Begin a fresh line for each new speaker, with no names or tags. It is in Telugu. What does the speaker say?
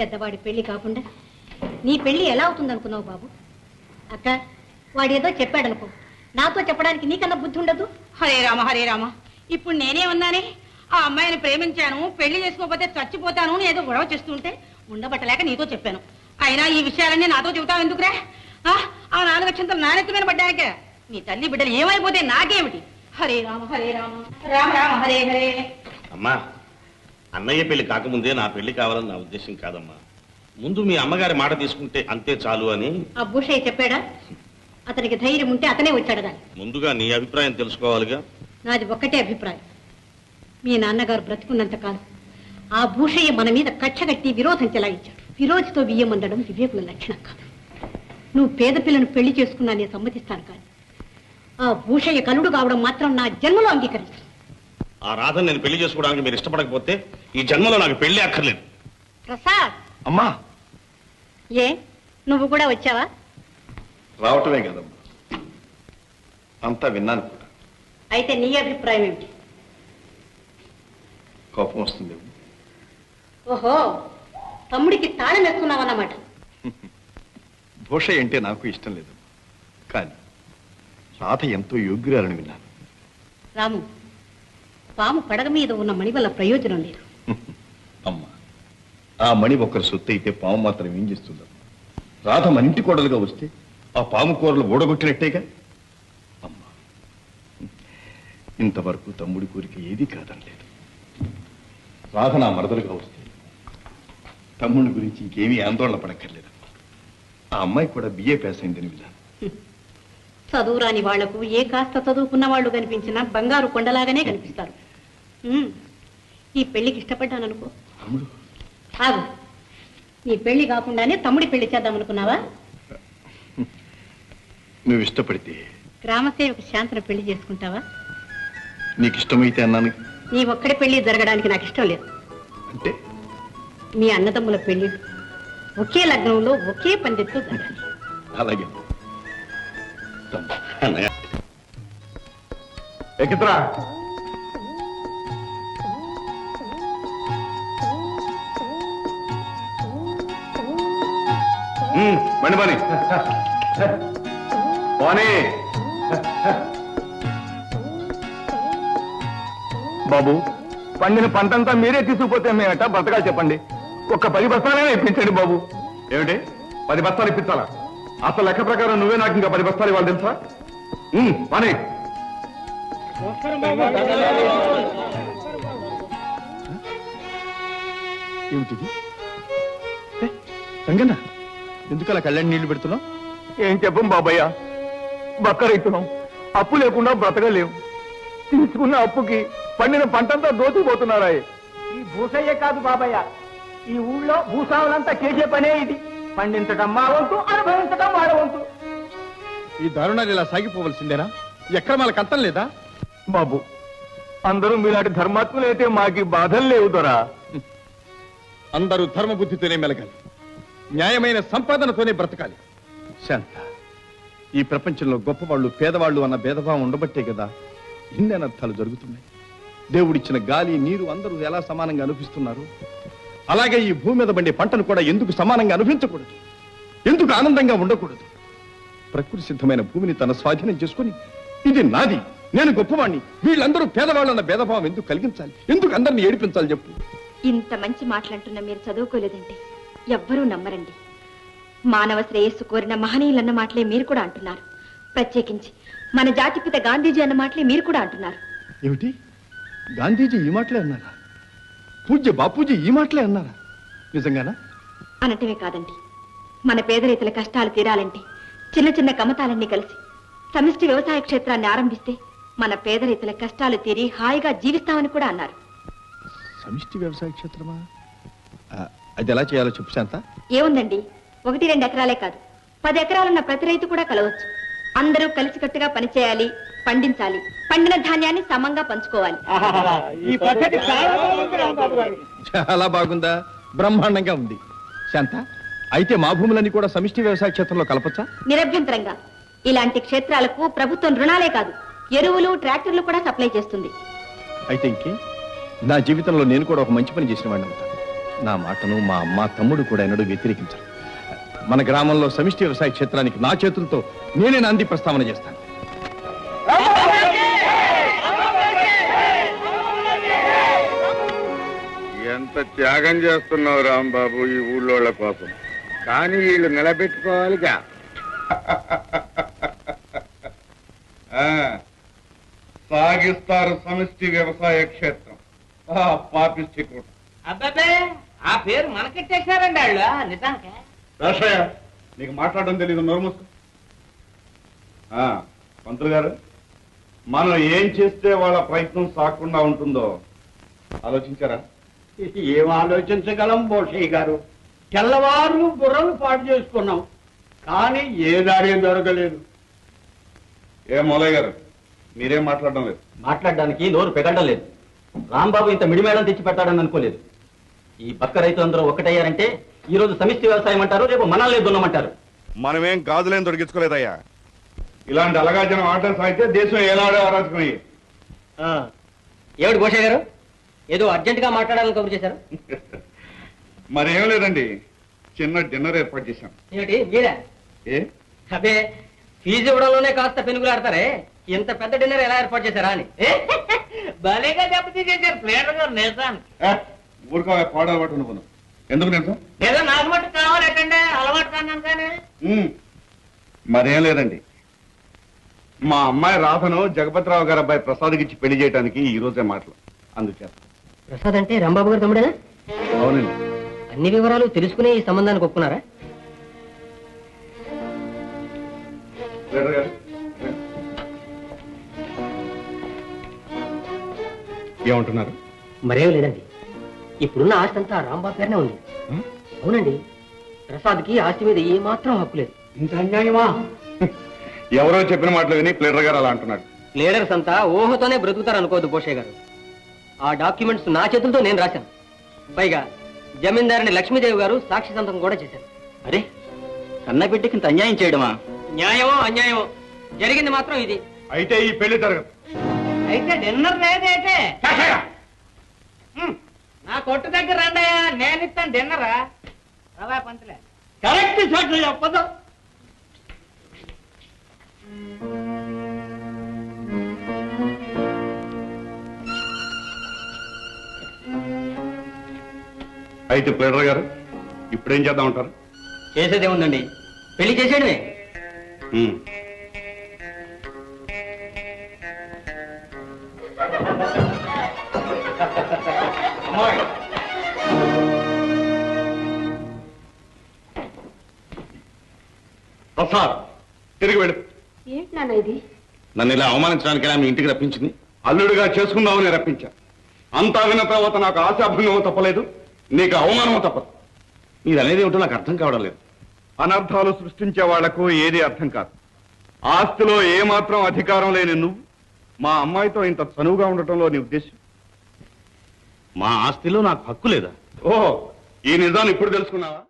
పెద్దవాడి పెళ్లి కాకుండా నీ పెళ్లి ఎలా అవుతుందనుకున్నావు బాబు? అక్క, వాడేదో చెప్పాడనుకో, నాతో చెప్పడానికి నీకన్నా బుద్ధి ఉండదు.
హరే రామ హరే రామ. ఇప్పుడు నేనే ఉన్నానే, ఆ అమ్మాయిని ప్రేమించాను, పెళ్లి చేసుకోకపోతే చచ్చిపోతాను ఏదో గొడవ చేస్తుంటే ఉండబట్టలేక నీతో చెప్పాను. అయినా ఈ విషయాలన్నీ నాతో చెబుతావు ఎందుకురా? ఆ 4 లక్షలు నాణ్యత మీద పడ్డాక నీ తల్లి బిడ్డలు ఏమైపోతే నాకేమిటి? హరే రామ హరే రామ, రామ రామ హరే హరే.
అమ్మా, అన్నయ్య పెళ్లి కాకముందే నా పెళ్లి కావాలని నా ఉద్దేశం కాదమ్మా. ముందు మీ అమ్మగారి మాట తీసుకుంటే అంతే చాలు అని.
ఆ భూషయ్య చెప్పాడా? అతనికి ధైర్యం ఉంటే అతనే వచ్చాడు. దాన్ని
ముందుగా నీ అభిప్రాయం తెలుసుకోవాలిగా.
నాది ఒక్కటే అభిప్రాయం. మీ నాన్నగారు బ్రతుకున్నంత కాలం ఆ భూషయ్య మన మీద కచ్చగట్టి విరోధం చెలాయించాడు. విరోధితో బియ్యమందడం వివేకుల లక్షణం కాదు. నువ్వు పేద పిల్లను పెళ్లి చేసుకున్నా నేను సమ్మతిస్తాను, కానీ ఆ భూషయ్య కలుడు కావడం మాత్రం నా జన్మలో అంగీకరించాను.
ఆ రాధను నేను పెళ్లి చేసుకోవడానికి మీరు ఇష్టపడకపోతే ఈ జన్మలో నాకు పెళ్లి అక్కర్లేదు.
ప్రసాద్,
అమ్మా,
ఏ నువ్వు కూడా వచ్చావా?
రావటమే కదమ్మా, అంతా విన్నాను కూడా.
అయితే నీ అభిప్రాయం ఏమిటి?
కోపం వస్తుంది.
ఓహో, తమ్ముడికి తాళం వేసుకున్నావన్నమాట.
భూషయ్య అంటే నాకు ఇష్టం లేదు, కానీ రాధ ఎంతో యోగ్యురాలని విన్నాను.
రాము, పాము పడగ మీద ఉన్న మణి వల్ల ప్రయోజనం లేదు.
అమ్మా, ఆ మణి ఒకరి సొత్తు అయితే పాము మాత్రం ఏం చేస్తుందమ్మా? రాధ మన ఇంటి కోడలుగా వస్తే ఆ పాము కూరలు ఊడగొట్టినట్టేగా. అమ్మా, ఇంతవరకు తమ్ముడి కోరిక ఏదీ కాదనలేదు. రాధ నా మరదలుగా వస్తే తమ్ముడి గురించి ఇంకేమీ ఆందోళన పడక్కర్లేదు. ఆ అమ్మాయి కూడా బిఏ పాస్ అయిందని విన్నాను.
చదువురాని వాళ్లకు ఏ కాస్త చదువుకున్న వాళ్ళు కనిపించినా బంగారు కొండలాగానే కనిపిస్తారు. ఈ పెళ్లికి ఇష్టపడ్డాననుకో.
తమ్ముడు
ఆగు, నీ పెళ్లి కాకుండానే తమ్ముడి పెళ్లి చేద్దామనుకున్నావా?
నువ్వు ఇష్టపడితే
గ్రామసేవకు శాంతను పెళ్లి చేసుకుంటావా?
నీకు ఇష్టమైతే అన్నాను.
నీ ఒక్కడి పెళ్లి జరగడానికి నాకు ఇష్టం లేదు.
అంటే
మీ అన్నదమ్ముల పెళ్లి ఒకే లగ్నంలో ఒకే పందిట్లో జరగాలి.
అలాగే
అన్నయ్య,
ఎక్కిద్రా. మణి మణి పోనీ బాబు, పండిన పంటంతా మీరే తీసుకుపోతే మేమట బ్రతకా చెప్పండి. ఒక్క 10 బస్తాలైనా ఇప్పించండి బాబు. ఏమిటి 10 బస్తాలు ఇప్పించాలా? అసలు లెక్క ప్రకారం నువ్వే నాకు ఇంకా 10 బస్తాలు ఇవ్వాలి తెలుసా? పని ఏమిటిది? రంగన్న, ఎందుకు అలా కళ్యాణ్ నీళ్లు పెడుతున్నావు? ఏం చెప్పం బాబయ్య, బక్క రైతున్నాం, అప్పు లేకుండా బ్రతకలేము. తీసుకున్న అప్పుకి పండిన పంటంతా దోచుకుపోతున్నారా?
ఈ భూసయ్యే కాదు బాబయ్య, ఈ ఊళ్ళో భూసావులంతా చేసే పనే ఇది. పండించటం మా వంతు, అనుభవించటం వాడ వంతు.
ఈ దారుణాలు ఇలా సాగిపోవలసిందేనా? ఎక్కడ మనకు అంతం లేదా?
బాబు, అందరూ మీలాంటి ధర్మాత్ములైతే మాకి బాధలు లేవు దొరా.
అందరూ ధర్మబుద్ధితోనే మెలగాలి, న్యాయమైన సంపాదనతోనే బ్రతకాలి. శాంత, ఈ ప్రపంచంలో గొప్పవాళ్ళు పేదవాళ్ళు అన్న భేదభావం ఉండబట్టే కదా ఇన్ని అనర్థాలు జరుగుతున్నాయి. దేవుడిచ్చిన గాలి నీరు అందరూ ఎలా సమానంగా అనుభవిస్తున్నారు, అలాగే ఈ భూమి మీద పండే పంటను కూడా ఎందుకు సమానంగా అనుభవించకూడదు? ఎందుకు ఆనందంగా ఉండకూడదు? ప్రకృతి సిద్ధమైన భూమిని తన స్వాధీనం చేసుకుని ఇది నాది, నేను గొప్పవాణ్ణి, వీళ్ళందరూ పేదవాళ్ళన్న భేదభావం ఎందుకు కలిగించాలి? ఎందుకు అందరిని ఏడిపించాలి చెప్పు?
ఇంత మంచి మాటలంటున్న మీరు చదువుకోలేదంటే ఎవ్వరూ నమ్మరండి. మానవ శ్రేయస్సు కోరిన మహనీయులన్న మాటలే మీరు కూడా అంటున్నారు. ప్రత్యేకించి మన జాతిపిత గాంధీజీ అన్న మాటలే మీరు కూడా అంటున్నారు.
ఏమిటి, గాంధీజీ ఈ మాటలే అన్నారా? పూజ్య బాపూజీ ఈ మాటలే అన్నారా? నిజంగానా?
అనటమే కాదండి, మన పేద రైతుల కష్టాలు తీరాలంటే చిన్న చిన్న కమతాలన్నీ కలిసి సమిష్టి వ్యవసాయ క్షేత్రాన్ని ఆరంభిస్తే మన పేద రైతుల కష్టాలు తీరి హాయిగా జీవిస్తామని కూడా అన్నారు.
సమిష్టి వ్యవసాయ క్షేత్రమా? అది ఎలా చేయాలో చెప్పు శాంత.
ఏముందండి, 1-2 ఎకరాలే కాదు, 10 ఎకరాలున్న ప్రతి రైతు కూడా కలవచ్చు. అందరూ కలిసికట్టుగా పనిచేయాలి, పండించాలి, పండిన ధాన్యాన్ని సమంగా పంచుకోవాలి.
చాలా బాగుందా? బ్రహ్మాండంగా ఉంది. శాంత, అయితే మా భూములన్నీ కూడా సమిష్టి వ్యవసాయ క్షేత్రంలో కలపచ్చా?
నిరభ్యంతరంగా. ఇలాంటి క్షేత్రాలకు ప్రభుత్వం రుణాలే కాదు, ఎరువులు, ట్రాక్టర్లు కూడా సప్లై చేస్తుంది.
అయితే ఇంకే, నా జీవితంలో నేను కూడా ఒక మంచి పని చేసిన వాడిని అవుతాను. నా మాటను మా అమ్మ తమ్ముడు కూడా ఎన్నడూ వ్యతిరేకించరు. మన గ్రామంలో సమిష్టి వ్యవసాయ క్షేత్రానికి నా చేతులతో నేనే నాంది ప్రస్తావన చేస్తాను.
ఎంత త్యాగం చేస్తున్నావు రాంబాబు ఈ ఊళ్ళోళ్ళ కోసం, కానీ వీళ్ళు నిలబెట్టుకోవాలిగా.
సాగిస్తారు సమిష్టి వ్యవసాయ క్షేత్రం. పాపిష్టి కూడా
అబ్బాబే ఆ పేరు మనకెట్టేశారండి వాళ్ళు నిజానికి.
రాషయ్య, నీకు మాట్లాడడం తెలీదు, నోరు మూసుకో. పంతులు గారు, మనం ఏం చేస్తే వాళ్ళ ప్రయత్నం సాకుండా ఉంటుందో ఆలోచించారా?
ఏం ఆలోచించగలం భూషయ్య గారు? తెల్లవారు బుర్రలు పాటు చేసుకున్నాం, కానీ ఏ దారి దొరకలేదు.
ఏ మూలయ్య గారు, మీరేం మాట్లాడడం లేదు?
మాట్లాడడానికి నోరు పెగడం లేదు. రాంబాబు ఇంత మిడిమేళం తెచ్చి పెట్టాడని అనుకోలేదు. ఈ పక్క రైతులందరూ ఒక్కటయ్యారంటే ఈ రోజు సమిష్టి వ్యవసాయం అంటారు, రేపు మనల్ని దున్నమంటారు.
మనమేం గాజులేం దొరికించుకోలేదయ్యా. ఇలాంటి అలగాజనం ఆటలు సాగితే దేశం ఎలాడో ఆరాధకుని.
ఏమిటి భూషయ్య గారు, ఏదో అర్జెంట్ గా మాట్లాడాలని కబురు చేశారు?
మరేం లేదండి, చిన్న డిన్నర్ ఏర్పాటు చేశాం.
ఏమిటి మీరా?
ఏ
అదే ఫీజు ఇవ్వడంలోనే కాస్త పెనుగులాడతారే, ఇంత పెద్ద డిన్నర్ ఎలా ఏర్పాటు చేశారా అని.
భలేగా దెబ్బతీసేశారు ప్లేటర్ గారు నిజానికి.
ఊరుకో, పాడు అలవాటు అనుకున్నాం. ఎందుకు నిజం?
ఏదో నాకు మట్టు కావాలటండి, అలవాటు కన్నాను కానీ.
మరేం లేదండి, మా అమ్మాయి రాధను జగపతిరావు గారి అబ్బాయి ప్రసాద్కి ఇచ్చి పెళ్లి చేయడానికి ఈ రోజే మాటలు. అందుచేత.
ప్రసాద్ అంటే రాంబాబు గారు తమ్ముడేనా?
అవునండి.
అన్ని వివరాలు తెలుసుకునే ఈ సంబంధానికి ఒప్పుకున్నారా?
లీడర్ గారు, ఏమంటున్నారు?
మరేం లేదండి, ఇప్పుడున్న ఆస్తి అంతా రాంబాబు పేరునే ఉంది. అవునండి, ప్రసాద్కి ఆస్తి మీద ఏ మాత్రం హక్కు లేదు.
ఇంత అన్యాయమా?
ఎవరో చెప్పిన మాటలు విని లీడర్ గారు అలా అంటున్నాడు.
లీడర్స్ అంతా ఊహతోనే బ్రతుకుతారు అనుకోవద్దు భూషయ్య గారు. ఆ డాక్యుమెంట్స్ నా చేతులతో నేను రాశాను. పైగా జమీందారుని లక్ష్మీదేవి గారు సాక్షి సంతకం కూడా చేశారు. అరే, కన్నబిడ్డకి ఇంత అన్యాయం చేయడమా? న్యాయమో అన్యాయమో, జరిగింది మాత్రం ఇది.
అయితే ఈ పెళ్లి జరగదు.
అయితే డిన్నర్ లేదేటే? నా కొట్టు దగ్గర రండయా, నేను ఇస్తాను డిన్నరా. రవా పంతులే కరెక్ట్ చోట్ల చెప్పదు.
అయితే లీడర్ గారు, ఇప్పుడేం చేద్దాం అంటారు?
చేసేదేముందండి, పెళ్లి చేసేయడమే.
ప్రసాద్, తిరిగి వెళ్ళు.
ఏంటి నాన్న ఇది?
నన్ను ఇలా అవమానించడానికి మీ ఇంటికి రప్పించింది?
అల్లుడిగా చేసుకుందామని రప్పించా. అంతా విన్న తర్వాత నాకు ఆశాభంగం తప్పలేదు, నీకు అవమానం తప్పదు.
మీరు అనేది ఏమిటో నాకు అర్థం కావడం లేదు.
అనర్థాలు సృష్టించే వాళ్లకు ఏది అర్థం కాదు. ఆస్తిలో ఏమాత్రం అధికారం లేని నువ్వు మా అమ్మాయితో ఇంత చనువుగా ఉండటంలో నీ ఉద్దేశం?
మా ఆస్తిలో నాకు హక్కు లేదా?
ఓహో, ఈ నిజాన్ని ఇప్పుడు తెలుసుకున్నావా?